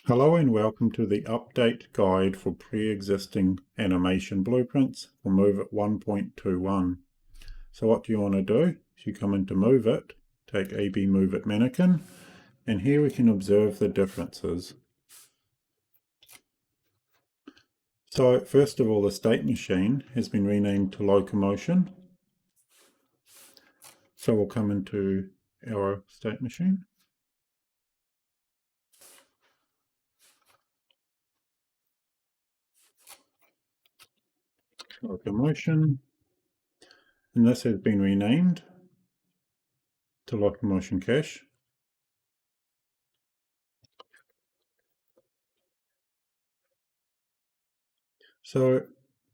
Hello and welcome to the update guide for pre-existing animation blueprints for MoveIt 1.21. So what do you want to do? Is you come into MoveIt, take AB MoveIt mannequin, and here we can observe the differences. So first of all, the state machine has been renamed to locomotion. So we'll come into our state machine. Locomotion, and this has been renamed to locomotion cache. So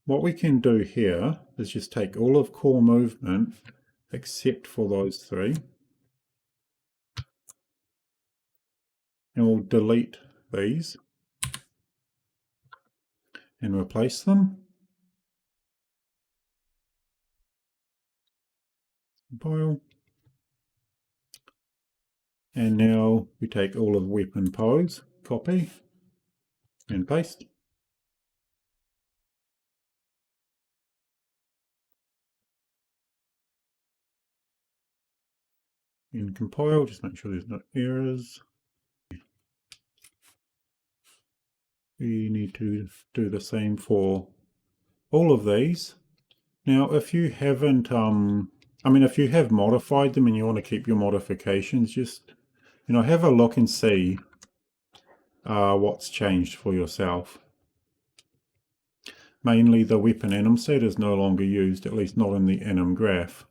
what we can do here is just take all of core movement except for those three, and we'll delete these and replace them. Compile. And now we take all of weapon pose, copy and paste. And compile, just make sure there's no errors. We need to do the same for all of these. Now, if you haven't, if you have modified them and you want to keep your modifications, just, have a look and see what's changed for yourself. Mainly the weapon anim set is no longer used, at least not in the anim graph.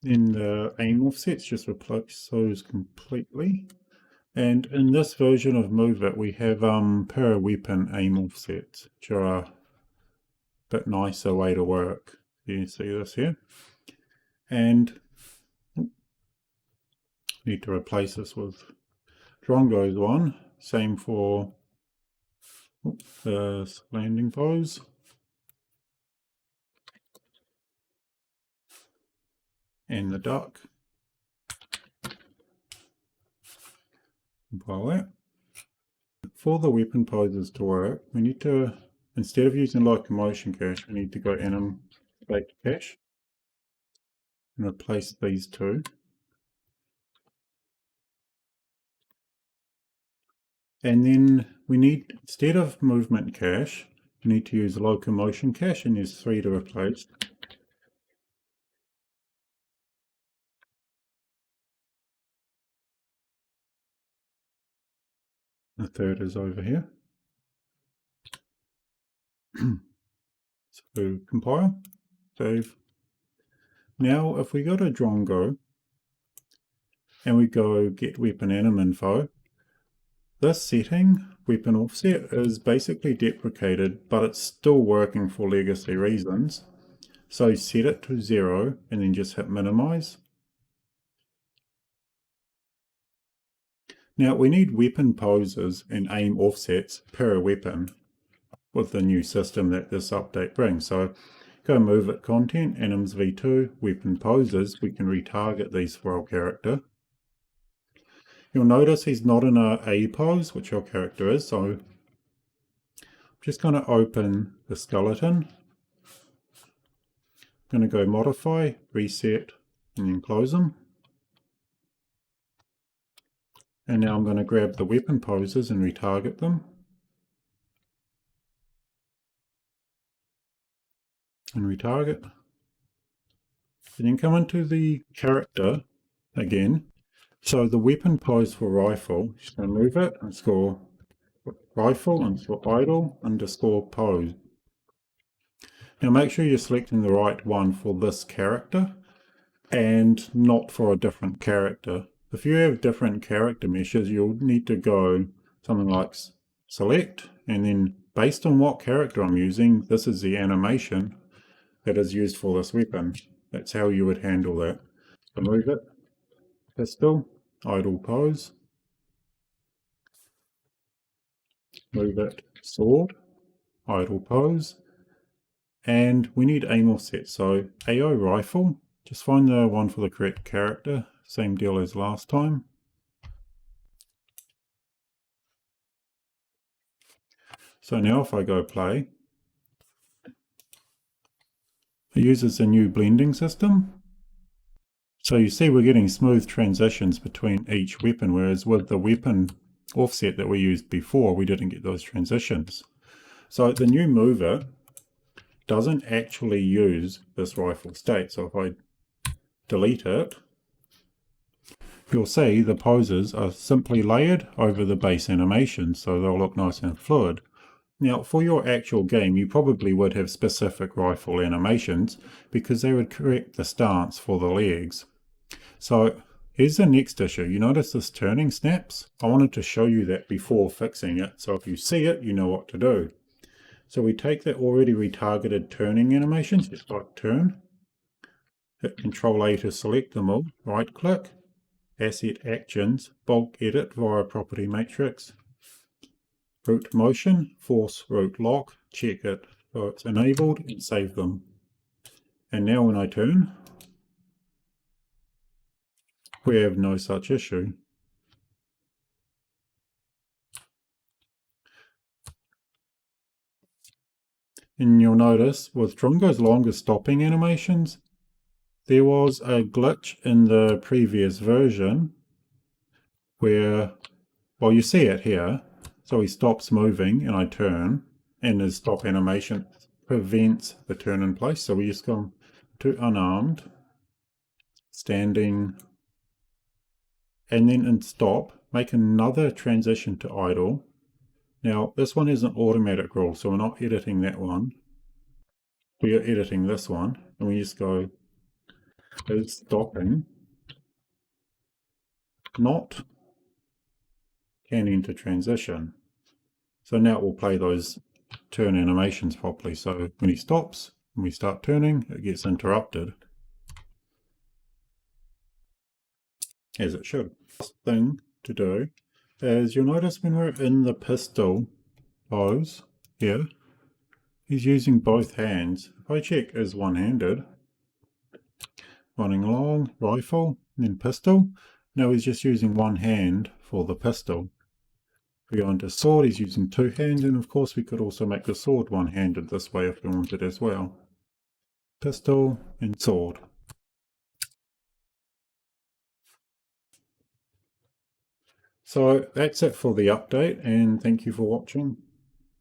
In the aim offsets, just replace those completely. And in this version of MoveIt, we have per weapon aim offsets, which are a bit nicer way to work. You see this here? And need to replace this with Drongo's one. Same for the landing pose. And the duck. Compile that. For the weapon poses to work, we need to, instead of using locomotion cache, we need to go anim state cache and replace these two. And then we need, instead of movement cache, we need to use locomotion cache and use 3 to replace. The third is over here. So compile, save. Now if we go to Drongo and we go get weapon anim info, this setting, weapon offset, is basically deprecated, but it's still working for legacy reasons. So set it to 0 and then just hit minimize. Now we need weapon poses and aim offsets per weapon with the new system that this update brings. So go MoveIt content, anims v2, weapon poses. We can retarget these for our character. You'll notice he's not in a A pose, which our character is. So I'm just going to open the skeleton. I'm going to go modify, reset, and then close them. And now I'm going to grab the weapon poses and retarget them. And retarget. And then come into the character again. So the weapon pose for rifle, just going to move it and score rifle and score idle underscore pose. Now make sure you're selecting the right one for this character and not for a different character. If you have different character meshes, you'll need to go something like select, and then based on what character I'm using, this is the animation that is used for this weapon. That's how you would handle that. So move it, pistol, idle pose, move it, sword, idle pose, and we need aim offset. So AO rifle, just find the one for the correct character, same deal as last time. So now if I go play, it uses a new blending system. So you see we're getting smooth transitions between each weapon, whereas with the weapon offset that we used before, we didn't get those transitions. So the new MoveIt doesn't actually use this rifle state. So if I delete it, you'll see the poses are simply layered over the base animation, so they'll look nice and fluid. Now, for your actual game, you probably would have specific rifle animations because they would correct the stance for the legs. So here's the next issue. You notice this turning snaps? I wanted to show you that before fixing it. So if you see it, you know what to do. So we take the already retargeted turning animations, just like turn, hit Control A to select them all, right click, Asset Actions, bulk edit via property matrix, root motion, force root lock, check it so it's enabled and save them. And now when I turn, we have no such issue. And you'll notice with Drongo's longest stopping animations, there was a glitch in the previous version where, well, you see it here. So he stops moving and I turn, and his stop animation prevents the turn in place. So we just go to unarmed, standing, and then in stop, make another transition to idle. Now, this one is an automatic rule, so we're not editing that one. We are editing this one, and we just go is stopping, not can enter transition. So now it will play those turn animations properly. So when he stops, when we start turning, it gets interrupted, as it should. Last thing to do is you'll notice when we're in the pistol pose here, he's using both hands. If I check is one-handed, running along, rifle, and then pistol. Now he's just using one hand for the pistol. If we go into sword, he's using two hands, and of course we could also make the sword one-handed this way if we wanted as well. Pistol and sword. So that's it for the update, and thank you for watching.